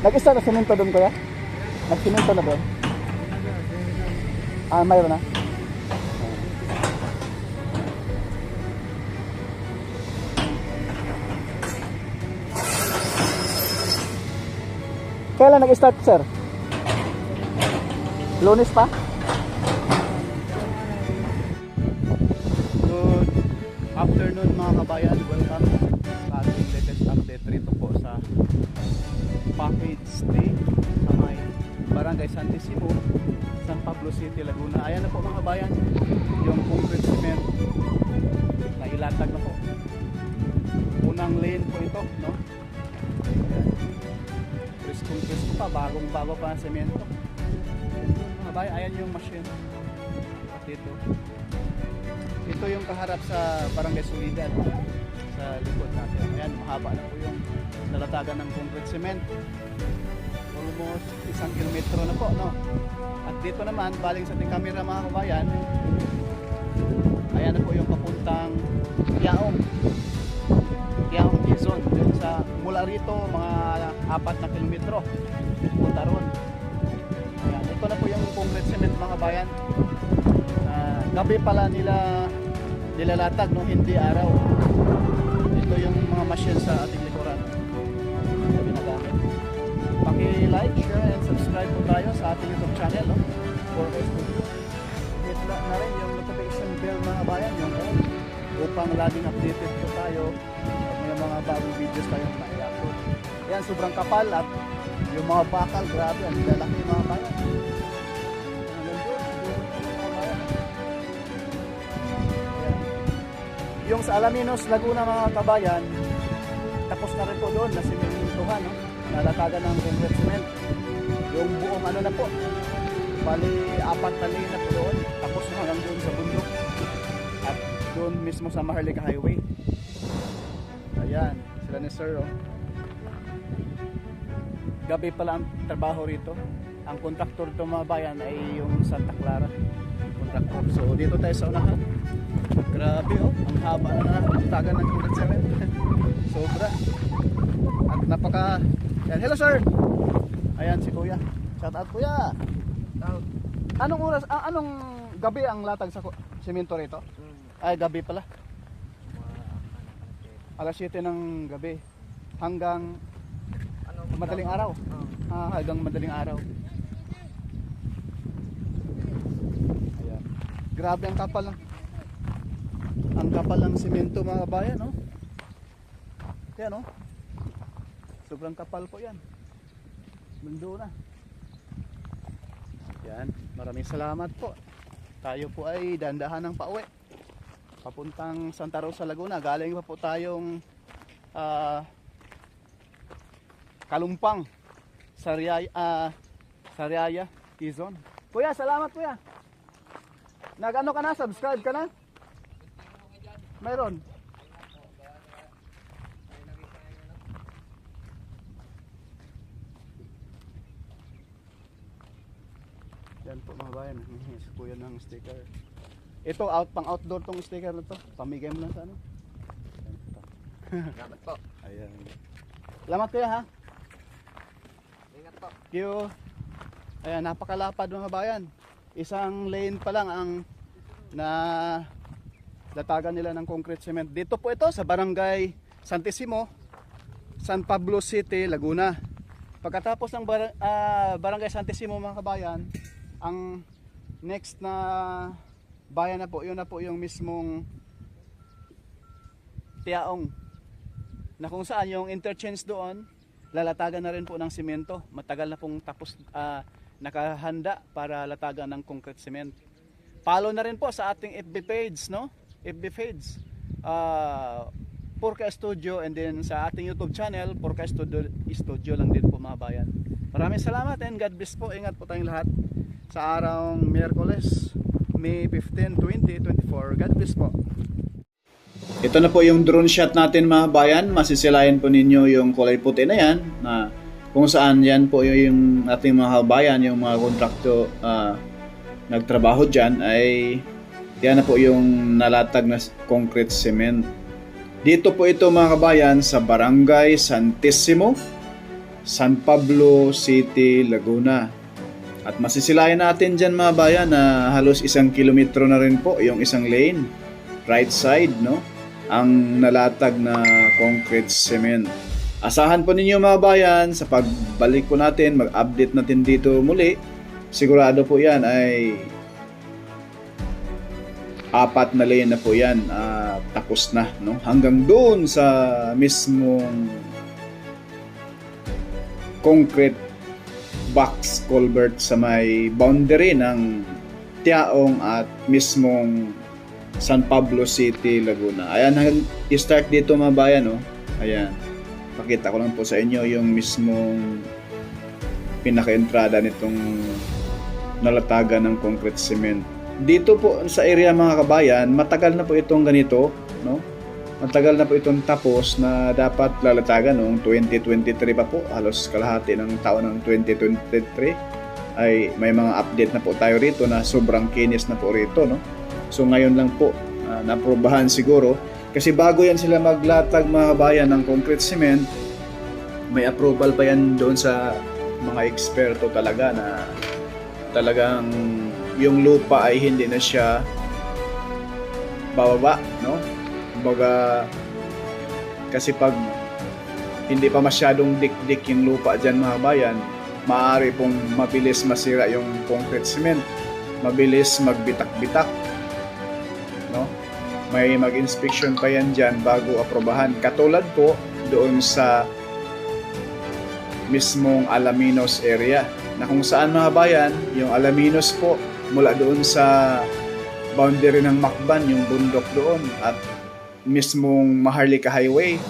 Nag-start na semento doon kuya? Nag-semento na doon? Ah, mayroon na? Kailan nag-start, sir? Lunes pa? Good afternoon mga kabayan. Welcome sa ating latest update rito po sa package stay sa may Barangay Santissimo, San Pablo City, Laguna. Ayan na po mga kabayan, yung concrete cement na ilatag na po. Unang lane po ito, no? Ayan. Presko pa, bagong bago pa ang semento. Mga kabayan, ayan yung machine dito. Ito yung kaharap sa Barangay Solidad sa likod natin. Ayan, mahaba na po yung nalatagan ng concrete cement. Almost 1 kilometro na po, no? At dito naman, baling sa ating camera mga kabayan, ayan na po yung papuntang Yaong Quezon. Sa mula rito, mga 4 na kilometro punta ron. Ayan, ito na po yung concrete cement mga kabayan. Gabi pala nila nilalatag, no? Hindi araw. Ito yung mga machine sa ating likuran na ginagamit. Paki-like, share, and subscribe po tayo sa ating YouTube channel, no? For Studio. Hit na rin yung notification bell mga kabayan, yung all, upang laging updated po tayo at may mga bagong videos tayong na-upload. Yan, sobrang kapal at yung mga bakal, grabe, ang lalaki mga kabayan. Yung sa Alaminos, Laguna mga kabayan, tapos na rin po doon na simentuhan, no? Nalatagan ng concrete cement. Yung buong ano na po, bali 4 na lane na po doon, tapos na hanggang doon sa bundok at doon mismo sa Maharlika Highway. Ayan, sila ni Sir, oh. Gabi pala ang trabaho rito. Ang kontraktor dito mga bayan ay yung Santa Clara kontraktor. So dito tayo sa unahan. Grabe, oh, ang haba na nalatagan ng concrete cement. Sobra. At napaka... Yan. Hello sir. Ayan si kuya. Shout out kuya. Anong oras, anong gabi ang latag sa semento rito? Ay, gabi pala. Alas 7 ng gabi hanggang madaling araw. Hanggang madaling araw. Ayan. Grabe ang kapal ng semento mga kabayan, no? Yan, no? Sobrang kapal po yan. Mundo na. Yan, maraming salamat po. Tayo po ay dandahan ng pauwi papuntang Santa Rosa, Laguna. Galing pa po tayong Kalumpang, Sariaya, Quezon. Kuya, salamat kuya. Nag-ano ka na? Subscribe ka na? Mayroon. Yan po mga bayan, sa kuya ng sticker. Ito pang outdoor tong sticker na to. Pamigay mo lang sa ano. Salamat po. Ayan. Salamat kuya ha. Ingat po. Thank you. Ayan, napakalapad mga bayan. Isang lane pa lang ang na latagan nila ng concrete cement. Dito po ito sa Barangay Santissimo, San Pablo City, Laguna. Pagkatapos ng Barangay Santissimo mga kabayan, ang next na bayan na po, yun na po yung mismong Tiaong, na kung saan yung interchange doon, lalatagan na rin po ng simento. Matagal na pong tapos, nakahanda para latagan ng concrete cement. Follow na rin po sa ating FB page, no? FB page, Purka Studio, and then sa ating YouTube channel, Purka Studio lang din po mga bayan. Maraming salamat and God bless po. Ingat po tayong lahat sa araw Miyerkules, May 15, 2024. God bless po. Ito na po yung drone shot natin mga bayan. Masisilayan po ninyo yung kulay puti na yan, na kung saan yan po yung ating mga bayan, yung mga kontrakto nagtrabaho dyan, ay yan na po yung nalatag na concrete cement. Dito po ito mga kabayan sa Barangay Santissimo, San Pablo City, Laguna. At masisilayan natin dyan mga bayan na halos 1 kilometro na rin po yung isang lane, right side, no? Ang nalatag na concrete cement. Asahan po ninyo mga bayan, sa pagbalik po natin, mag-update natin dito muli, sigurado po yan ay 4 na lane na po yan, tapos na, no? Hanggang doon sa mismong concrete box culvert sa may boundary ng Tiaong at mismong San Pablo City, Laguna. Ayan, i-start dito mga bayan, no? Ayan, pakita ko lang po sa inyo yung mismong pinaka-entrada nitong nalatagan ng concrete cement. Dito po sa area mga kabayan, matagal na po itong ganito, no? Matagal na po itong tapos na dapat lalatagan noong 2023 pa po, halos kalahati ng taon ng 2023 ay may mga update na po tayo rito na sobrang kinis na po rito, no? So ngayon lang po naprobahan siguro kasi bago yan sila maglatag mga kabayan ng concrete cement, may approval pa yan doon sa mga eksperto talaga na talagang yung lupa ay hindi na siya bababa, no? Kumbaga, kasi pag hindi pa masyadong dik-dik yung lupa dyan mga bayan, maaari pong mabilis masira yung concrete cement, mabilis magbitak-bitak, no? May mag-inspection pa yan dyan bago aprobahan. Katulad po doon sa mismong Alaminos area, na kung saan mga bayan, yung Alaminos po, mula doon sa boundary ng Macban, yung bundok doon, at mismong Maharlika Highway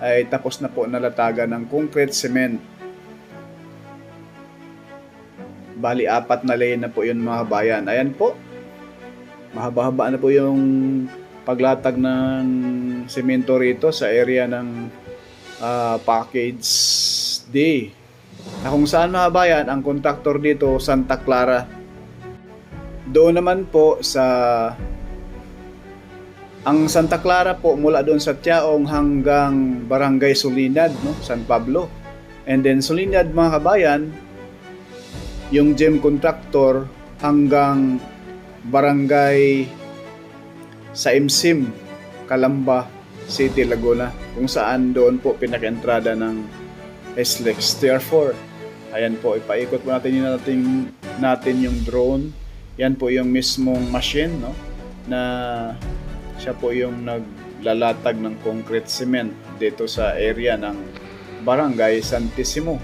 ay tapos na po nalatagan ng concrete cement. Bali 4 na lane na po yun mga bayan. Ayan po, mahaba-haba na po yung paglatag ng semento rito sa area ng package D, na kung saan mga bayan ang contractor dito Santa Clara. Doon naman po sa ang Santa Clara po mula doon sa Tiaong hanggang Barangay Solinad, no? San Pablo. And then Solinad mga kabayan, yung gem contractor hanggang Barangay sa Imsim, Calamba City, Laguna, kung saan doon po pinaka-entrada ng SLEX Tier 4. Ayan po, ipaikot po natin yung drone. Yan po yung mismong machine, no? Na siya po yung naglalatag ng concrete cement dito sa area ng Barangay Santissimo,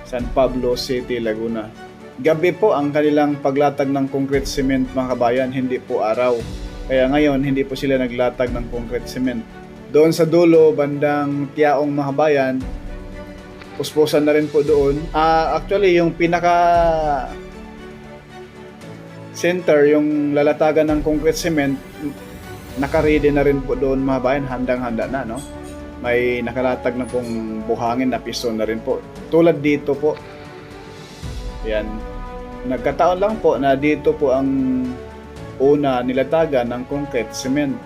San Pablo City, Laguna. Gabi po ang kanilang paglatag ng concrete cement mga kabayan, hindi po araw. Kaya ngayon hindi po sila naglatag ng concrete cement. Doon sa dulo, bandang Tiaong mga kabayan, puspusan na rin po doon. Actually, yung pinaka center, yung lalatagan ng concrete cement, naka-ready na rin po doon mga bayan, handang-handa na, no? May nakalatag na pong buhangin na piston na rin po. Tulad dito po. Yan. Nagkataon lang po na dito po ang una nilatagan ng concrete cement.